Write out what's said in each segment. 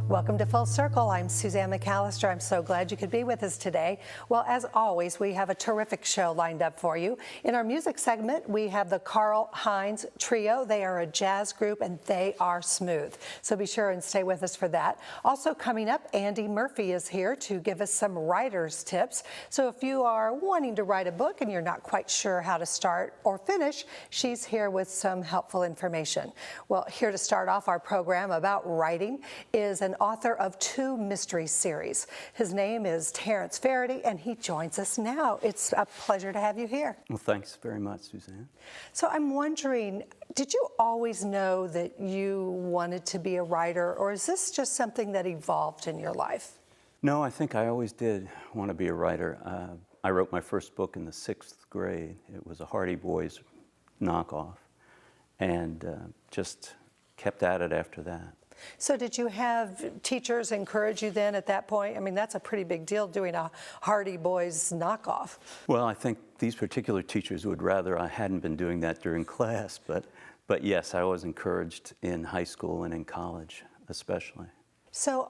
Welcome to Full Circle. I'm Suzanne McAllister. I'm so glad you could be with us today. Well, as always, we have a terrific show lined up for you. In our music segment, we have the Carl Hines Trio. They are a jazz group and they are smooth. So be sure and stay with us for that. Also coming up, Andy Murphy is here to give us some writer's tips. So if you are wanting to write a book and you're not quite sure how to start or finish, she's here with some helpful information. Well, here to start off our program about writing is an author of 2 mystery series. His name is Terrence Faraday, and he joins us now. It's a pleasure to have you here. Well, thanks very much, Suzanne. So I'm wondering, did you always know that you wanted to be a writer, or is this just something that evolved in your life? No, I think I always did want to be a writer. I wrote my first book in the 6th grade. It was a Hardy Boys knockoff, and just kept at it after that. So did you have teachers encourage you then at that point? I mean, that's a pretty big deal, doing a Hardy Boys knockoff. Well, I think these particular teachers would rather I hadn't been doing that during class, but yes, I was encouraged in high school and in college especially. So,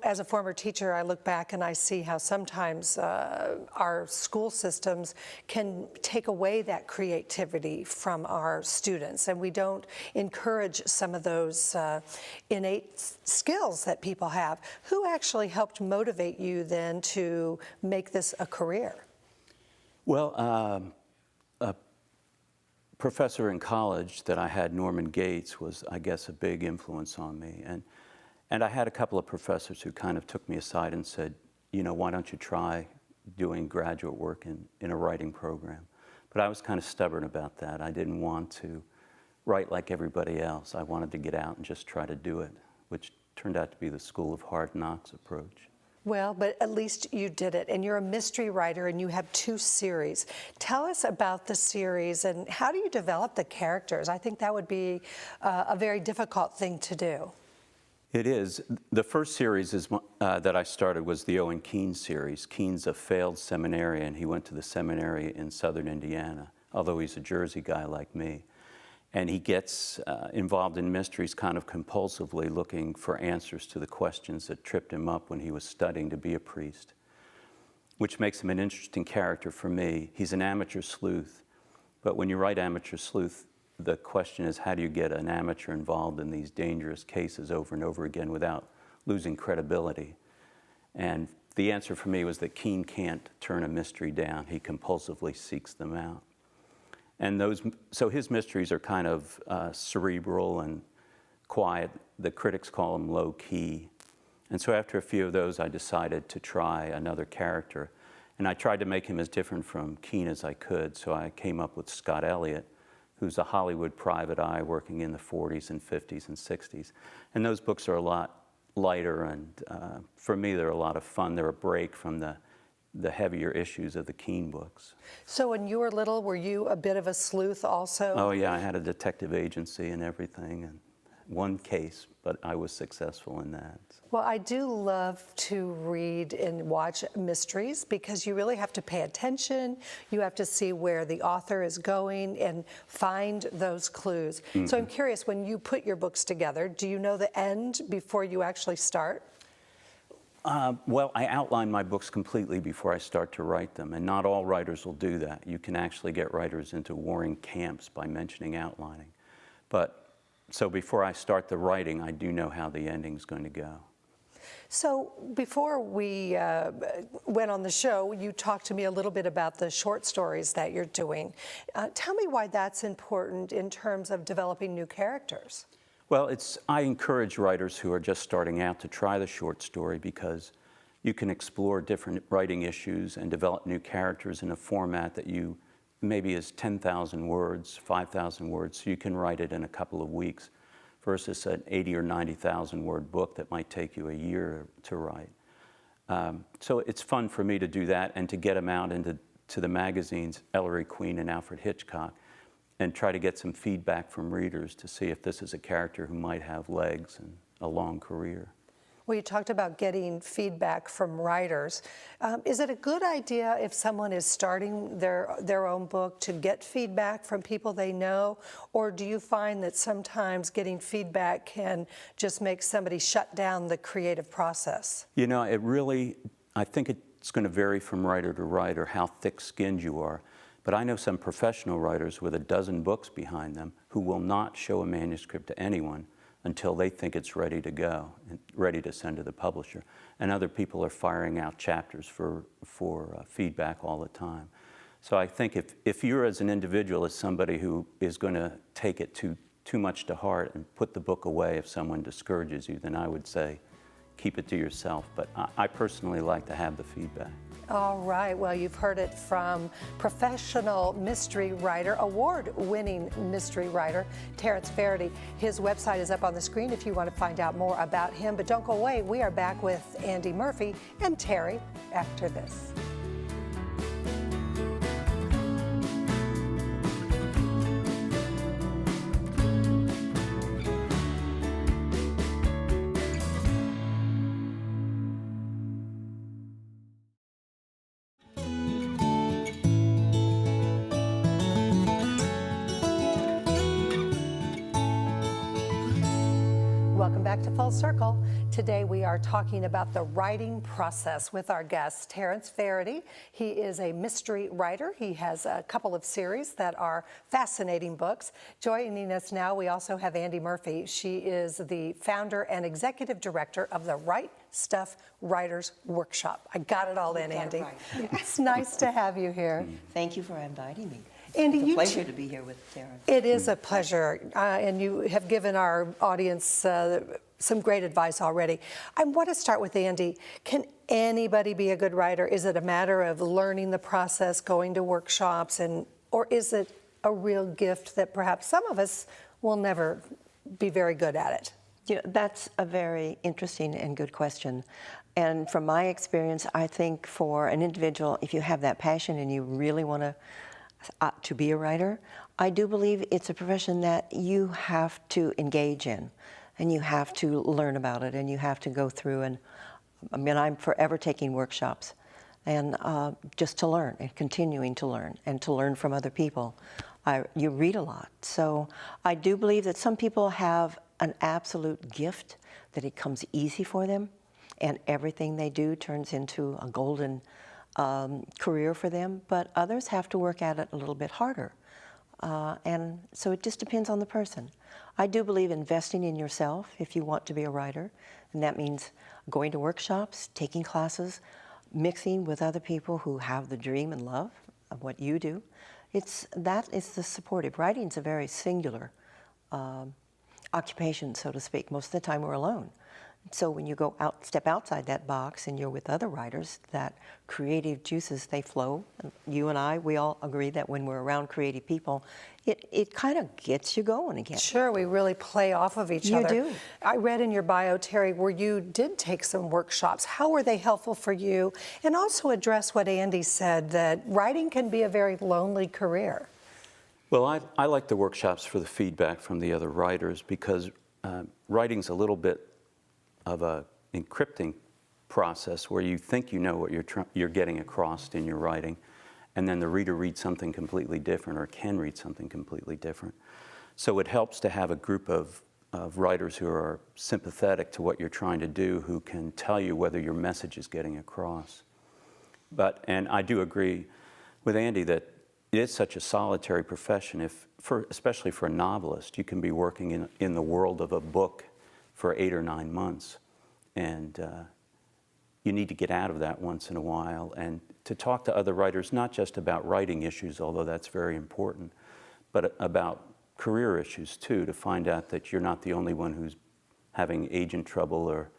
as a former teacher, I look back and I see how sometimes our school systems can take away that creativity from our students, and we don't encourage some of those innate skills that people have. Who actually helped motivate you then to make this a career? Well, a professor in college that I had, Norman Gates, was, I guess, a big influence on me. And I had a couple of professors who kind of took me aside and said, you know, why don't you try doing graduate work in a writing program? But I was kind of stubborn about that. I didn't want to write like everybody else. I wanted to get out and just try to do it, which turned out to be the School of Hard Knocks approach. Well, but at least you did it, and you're a mystery writer, and you have 2 series. Tell us about the series, and how do you develop the characters? I think that would be a very difficult thing to do. It is. The first series that I started was the Owen Keene series. Keene's a failed seminarian. He went to the seminary in southern Indiana, although he's a Jersey guy like me. And he gets involved in mysteries kind of compulsively, looking for answers to the questions that tripped him up when he was studying to be a priest, which makes him an interesting character for me. He's an amateur sleuth, but when you write amateur sleuth, the question is, how do you get an amateur involved in these dangerous cases over and over again without losing credibility? And the answer for me was that Keene can't turn a mystery down. He compulsively seeks them out. And so his mysteries are kind of cerebral and quiet. The critics call them low key. And so after a few of those, I decided to try another character. And I tried to make him as different from Keene as I could. So I came up with Scott Elliott, who's a Hollywood private eye working in the 40s and 50s and 60s. And those books are a lot lighter, and for me, they're a lot of fun. They're a break from the heavier issues of the Keene books. So when you were little, were you a bit of a sleuth also? Oh yeah, I had a detective agency and everything, and one case, but I was successful in that. Well, I do love to read and watch mysteries because you really have to pay attention. You have to see where the author is going and find those clues. Mm-hmm. So I'm curious, when you put your books together, do you know the end before you actually start? Well, I outline my books completely before I start to write them, and not all writers will do that. You can actually get writers into warring camps by mentioning outlining. So before I start the writing, I do know how the ending's going to go. So before we went on the show, you talked to me a little bit about the short stories that you're doing. Tell me why that's important in terms of developing new characters. Well, I encourage writers who are just starting out to try the short story because you can explore different writing issues and develop new characters in a format that maybe is 10,000 words, 5,000 words, so you can write it in a couple of weeks versus an 80 or 90,000 word book that might take you a year to write. So it's fun for me to do that and to get them out into the magazines, Ellery Queen and Alfred Hitchcock, and try to get some feedback from readers to see if this is a character who might have legs and a long career. Well, you talked about getting feedback from writers. Is it a good idea if someone is starting their own book to get feedback from people they know? Or do you find that sometimes getting feedback can just make somebody shut down the creative process? You know, I think it's going to vary from writer to writer how thick-skinned you are. But I know some professional writers with a dozen books behind them who will not show a manuscript to anyone until they think it's ready to go and ready to send to the publisher. And other people are firing out chapters for feedback all the time. So I think if you're as an individual as somebody who is going to take it too much to heart and put the book away if someone discourages you, then I would say keep it to yourself. But I personally like to have the feedback. All right, well, you've heard it from professional mystery writer, award-winning mystery writer, Terrence Faraday. His website is up on the screen if you want to find out more about him. But don't go away, we are back with Andy Murphy and Terry after this. Welcome back to Full Circle. Today we are talking about the writing process with our guest, Terrence Faraday. He is a mystery writer. He has a couple of series that are fascinating books. Joining us now, we also have Andy Murphy. She is the founder and executive director of the Right Stuff Writers Workshop. I got it all in, Andy. Right. Yeah. It's nice to have you here. Thank you for inviting me. Andy, It's a pleasure to be here with Terrence. It is a pleasure, and you have given our audience some great advice already. I want to start with Andy. Can anybody be a good writer? Is it a matter of learning the process, going to workshops, or is it a real gift that perhaps some of us will never be very good at it? You know, that's a very interesting and good question. And from my experience, I think for an individual, if you have that passion and you really want to be a writer, I do believe it's a profession that you have to engage in, and you have to learn about it, and you have to go through. And I mean, I'm forever taking workshops, and just to learn and continuing to learn and to learn from other people. You read a lot, so I do believe that some people have an absolute gift that it comes easy for them, and everything they do turns into a golden career for them, but others have to work at it a little bit harder. And so it just depends on the person. I do believe investing in yourself if you want to be a writer, and that means going to workshops, taking classes, mixing with other people who have the dream and love of what you do. That is the supportive. Writing's a very singular occupation, so to speak. Most of the time we're alone. So when you step outside that box and you're with other writers, that creative juices, they flow. You and I, we all agree that when we're around creative people, it kind of gets you going again. Sure, we really play off of each other. You do. I read in your bio, Terry, where you did take some workshops. How were they helpful for you? And also address what Andy said, that writing can be a very lonely career. Well, I like the workshops for the feedback from the other writers because writing's a little bit of a encrypting process where you think you know what you're getting across in your writing, and then the reader reads something completely different or can read something completely different. So it helps to have a group of writers who are sympathetic to what you're trying to do, who can tell you whether your message is getting across. And I do agree with Andy that it is such a solitary profession. Especially for a novelist, you can be working in the world of a book for 8 or 9 months, and you need to get out of that once in a while and to talk to other writers, not just about writing issues, although that's very important, but about career issues too, to find out that you're not the only one who's having agent trouble or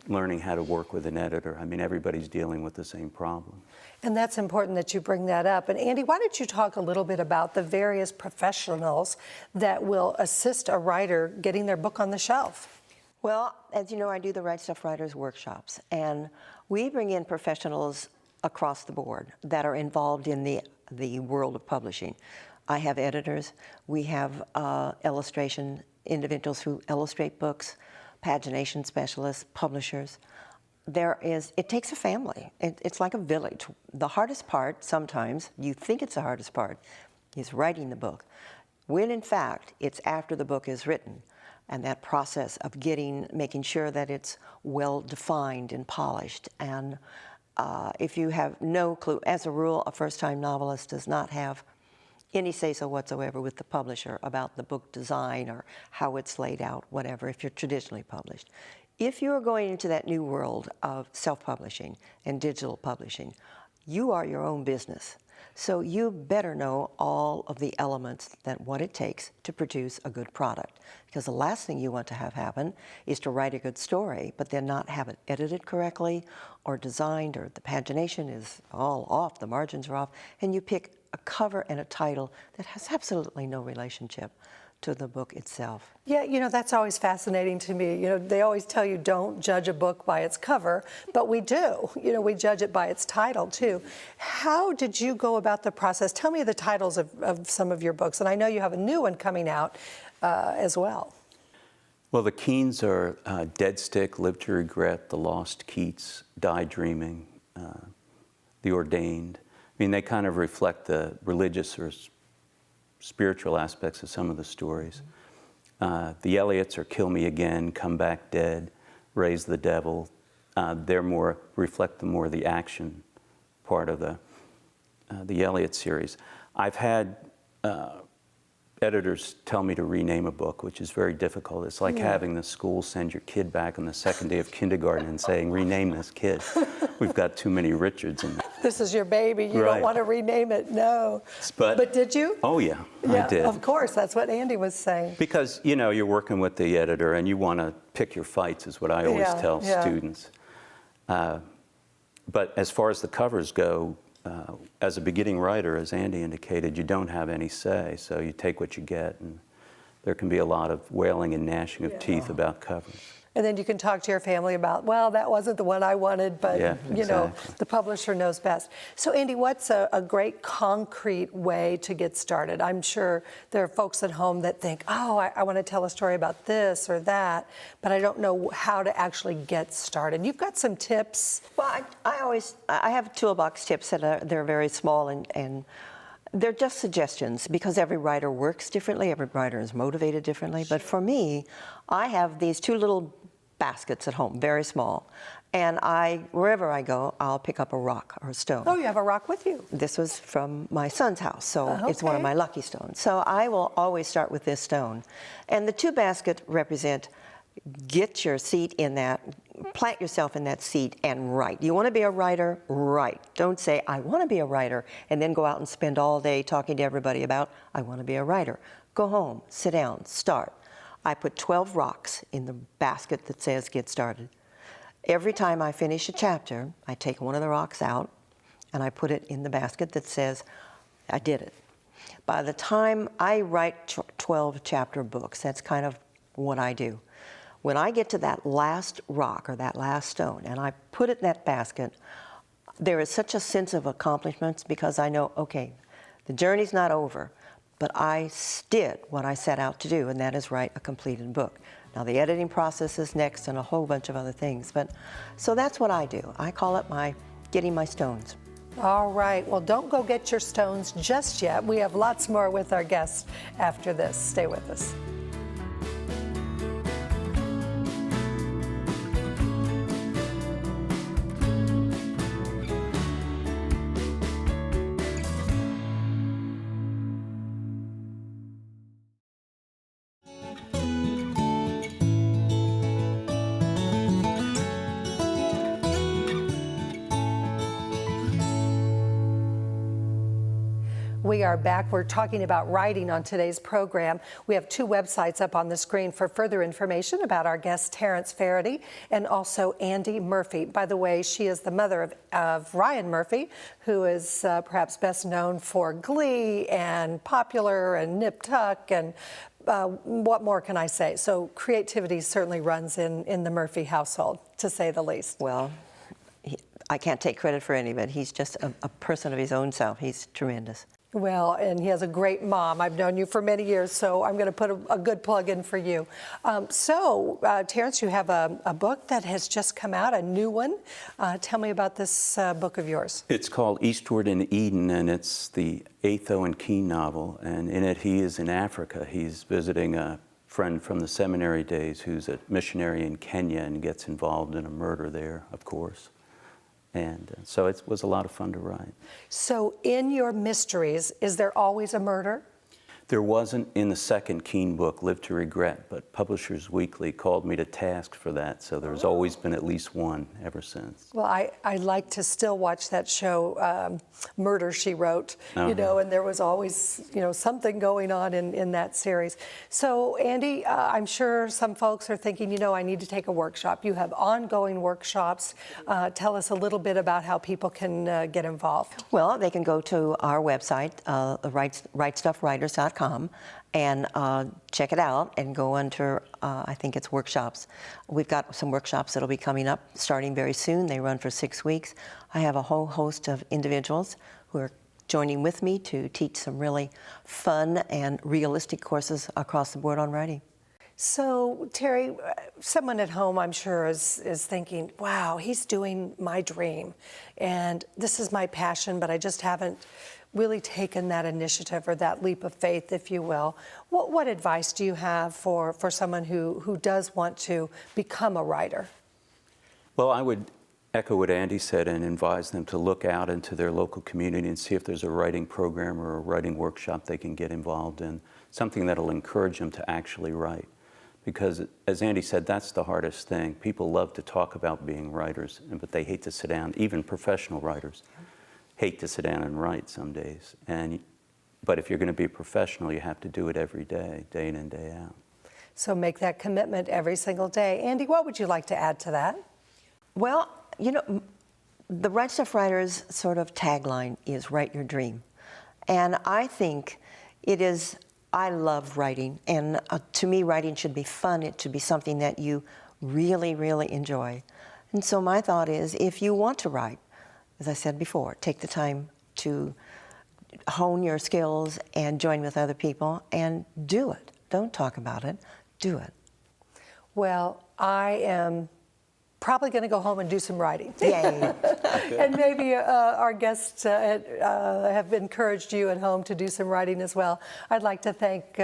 learning how to work with an editor. I mean, everybody's dealing with the same problem. And that's important that you bring that up. And Andy, why don't you talk a little bit about the various professionals that will assist a writer getting their book on the shelf? Well, as you know, I do the Right Stuff Writers workshops, and we bring in professionals across the board that are involved in the world of publishing. I have editors, we have illustration individuals who illustrate books, pagination specialists, publishers. It takes a family. It's like a village. The hardest part, sometimes, you think it's the hardest part, is writing the book, when in fact, it's after the book is written, and that process of making sure that it's well defined and polished. And if you have no clue, as a rule, a first-time novelist does not have any say-so whatsoever with the publisher about the book design or how it's laid out, whatever, if you're traditionally published. If you're going into that new world of self-publishing and digital publishing, you are your own business. So you better know all of the elements what it takes to produce a good product. Because the last thing you want to have happen is to write a good story, but then not have it edited correctly or designed, or the pagination is all off, the margins are off, and you pick a cover and a title that has absolutely no relationship to the book itself. Yeah, you know, that's always fascinating to me. You know, they always tell you don't judge a book by its cover, but we do. You know, we judge it by its title, too. How did you go about the process? Tell me the titles of some of your books, and I know you have a new one coming out as well. Well, the Keens are Dead Stick, Live to Regret, The Lost Keats, Die Dreaming, The Ordained. I mean, they kind of reflect the religious or spiritual aspects of some of the stories. The Elliots are Kill Me Again, Come Back Dead, Raise the Devil. They're reflect the action part of the Elliot series. I've had editors tell me to rename a book, which is very difficult. It's like having the school send your kid back on the second day of kindergarten and saying, rename this kid. We've got too many Richards in there. This is your baby. You don't want to rename it, no. But did you? Oh, yeah, I did. Of course, that's what Andy was saying. Because, you know, you're working with the editor and you want to pick your fights, is what I always tell students. But as far as the covers go, as a beginning writer, as Andy indicated, you don't have any say, so you take what you get, and there can be a lot of wailing and gnashing of teeth about covers. And then you can talk to your family about, well, that wasn't the one I wanted, but you know, the publisher knows best. So Andy, what's a great concrete way to get started? I'm sure there are folks at home that think, oh, I want to tell a story about this or that, but I don't know how to actually get started. You've got some tips. Well, I have toolbox tips that they're very small and they're just suggestions, because every writer works differently, every writer is motivated differently. But for me, I have these two little baskets at home, very small. And wherever I go, I'll pick up a rock or a stone. Oh, you have a rock with you. This was from my son's house, so it's one of my lucky stones. So I will always start with this stone. And the two baskets represent, get your seat in that, plant yourself in that seat and write. You want to be a writer? Write. Don't say, I want to be a writer, and then go out and spend all day talking to everybody about, I want to be a writer. Go home, sit down, start. I put 12 rocks in the basket that says get started. Every time I finish a chapter, I take one of the rocks out and I put it in the basket that says I did it. By the time I write 12 chapter books, that's kind of what I do. When I get to that last rock or that last stone and I put it in that basket, there is such a sense of accomplishments, because I know, okay, the journey's not over, but I did what I set out to do, and that is write a completed book. Now, the editing process is next and a whole bunch of other things, but so that's what I do. I call it getting my stones. All right, well, don't go get your stones just yet. We have lots more with our guests after this. Stay with us. We are back. We're talking about writing on today's program. We have two websites up on the screen for further information about our guest, Terrence Faraday, and also Andy Murphy. By the way, she is the mother of Ryan Murphy, who is perhaps best known for Glee and Popular and Nip Tuck and what more can I say? So creativity certainly runs in the Murphy household, to say the least. Well, I can't take credit for any of it. He's just a person of his own self. He's tremendous. Well, and he has a great mom. I've known you for many years, so I'm going to put a good plug in for you. Terrence, you have a book that has just come out, a new one. Tell me about this book of yours. It's called Eastward in Eden, and it's the 8th Owen Keene novel. And in it, he is in Africa. He's visiting a friend from the seminary days who's a missionary in Kenya and gets involved in a murder there, of course. And so it was a lot of fun to write. So in your mysteries, is there always a murder? There wasn't in the second Keene book, Live to Regret, but Publishers Weekly called me to task for that, so there's always been at least one ever since. Well, I like to still watch that show, Murder, She Wrote, you know, and there was always, you know, something going on in that series. So, Andy, I'm sure some folks are thinking, you know, I need to take a workshop. You have ongoing workshops. Tell us a little bit about how people can get involved. Well, they can go to our website, rightstuffwriters.com, and check it out and go under, I think it's workshops. We've got some workshops that'll be coming up starting very soon. They run for 6 weeks. I have a whole host of individuals who are joining with me to teach some really fun and realistic courses across the board on writing. So, Terry, someone at home, I'm sure, is thinking, wow, he's doing my dream, and this is my passion, but I just haven't really taken that initiative or that leap of faith, if you will. What advice do you have for someone who does want to become a writer? Well, I would echo what Andy said and advise them to look out into their local community and see if there's a writing program or a writing workshop they can get involved in, something that'll encourage them to actually write. Because, as Andy said, that's the hardest thing. People love to talk about being writers, but they hate to sit down, even professional writers hate to sit down and write some days. But if you're going to be a professional, you have to do it every day, day in and day out. So make that commitment every single day. Andy, what would you like to add to that? Well, you know, the Right Stuff Writers sort of tagline is write your dream. And I think it is, I love writing. And to me, writing should be fun. It should be something that you really, really enjoy. And so my thought is, if you want to write, as I said before, take the time to hone your skills and join with other people and do it. Don't talk about it, do it. Well, I am probably going to go home and do some writing. Yay. And maybe our guests have encouraged you at home to do some writing as well. I'd like to thank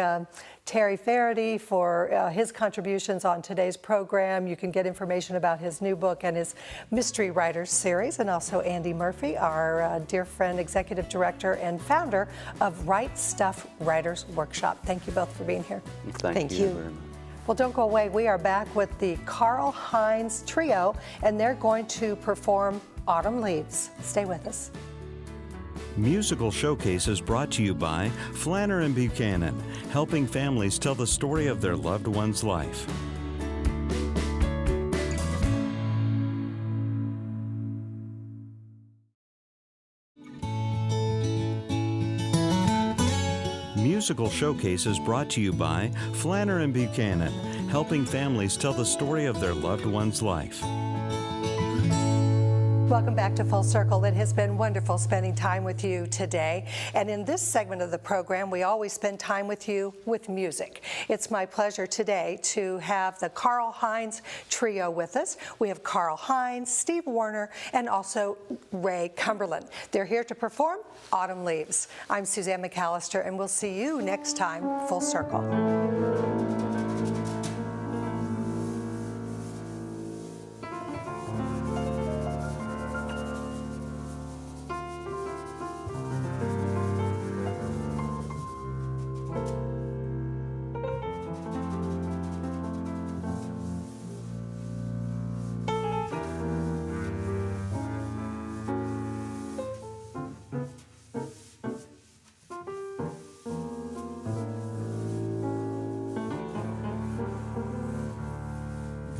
Terry Faraday for his contributions on today's program. You can get information about his new book and his Mystery Writers series, and also Andy Murphy, our dear friend, executive director and founder of Right Stuff Writers Workshop. Thank you both for being here. Thank you very much. Well, don't go away. We are back with the Carl Hines Trio, and they're going to perform Autumn Leaves. Stay with us. Musical Showcase is brought to you by Flanner & Buchanan, helping families tell the story of their loved one's life. Musical Showcase is brought to you by Flanner & Buchanan, helping families tell the story of their loved one's life. Welcome back to Full Circle. It has been wonderful spending time with you today. And in this segment of the program, we always spend time with you with music. It's my pleasure today to have the Carl Hines Trio with us. We have Carl Hines, Steve Warner, and also Ray Cumberland. They're here to perform Autumn Leaves. I'm Suzanne McAllister, and we'll see you next time, Full Circle.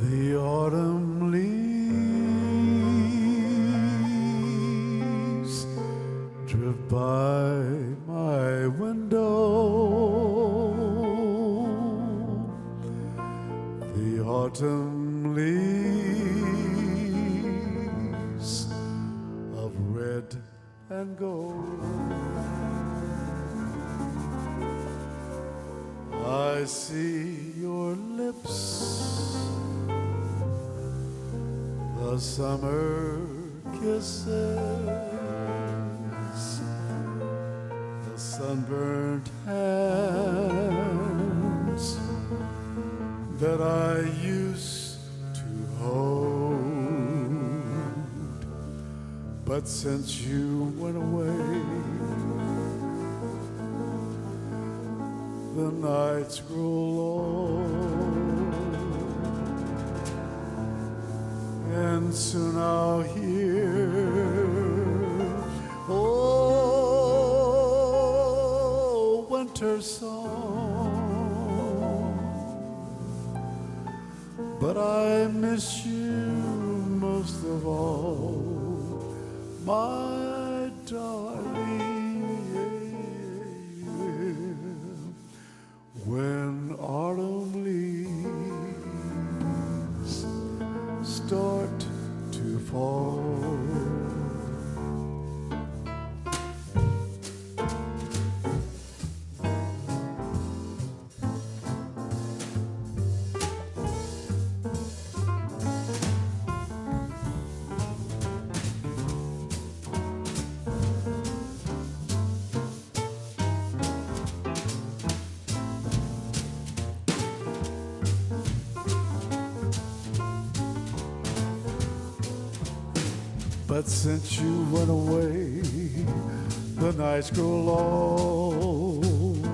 The autumn leaves drift by my window. The autumn leaves of red and gold. I see your lips, the summer kisses, the sunburned hands that I used to hold. But since you went away, the nights grow long, and soon I'll hear, oh, winter song. But I miss you most of all, my darling. When autumn leaves start to fall, but since you went away, the nights grow long,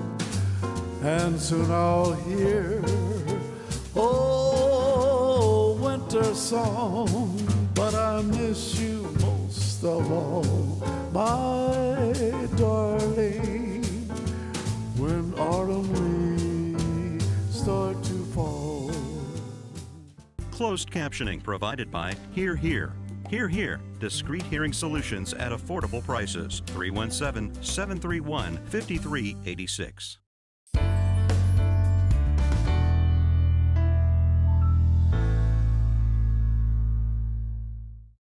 and soon I'll hear, oh, winter song. But I miss you most of all, my darling, when autumn leaves start to fall. Closed captioning provided by Hear Hear. Hear Hear, discrete hearing solutions at affordable prices. 317-731-5386.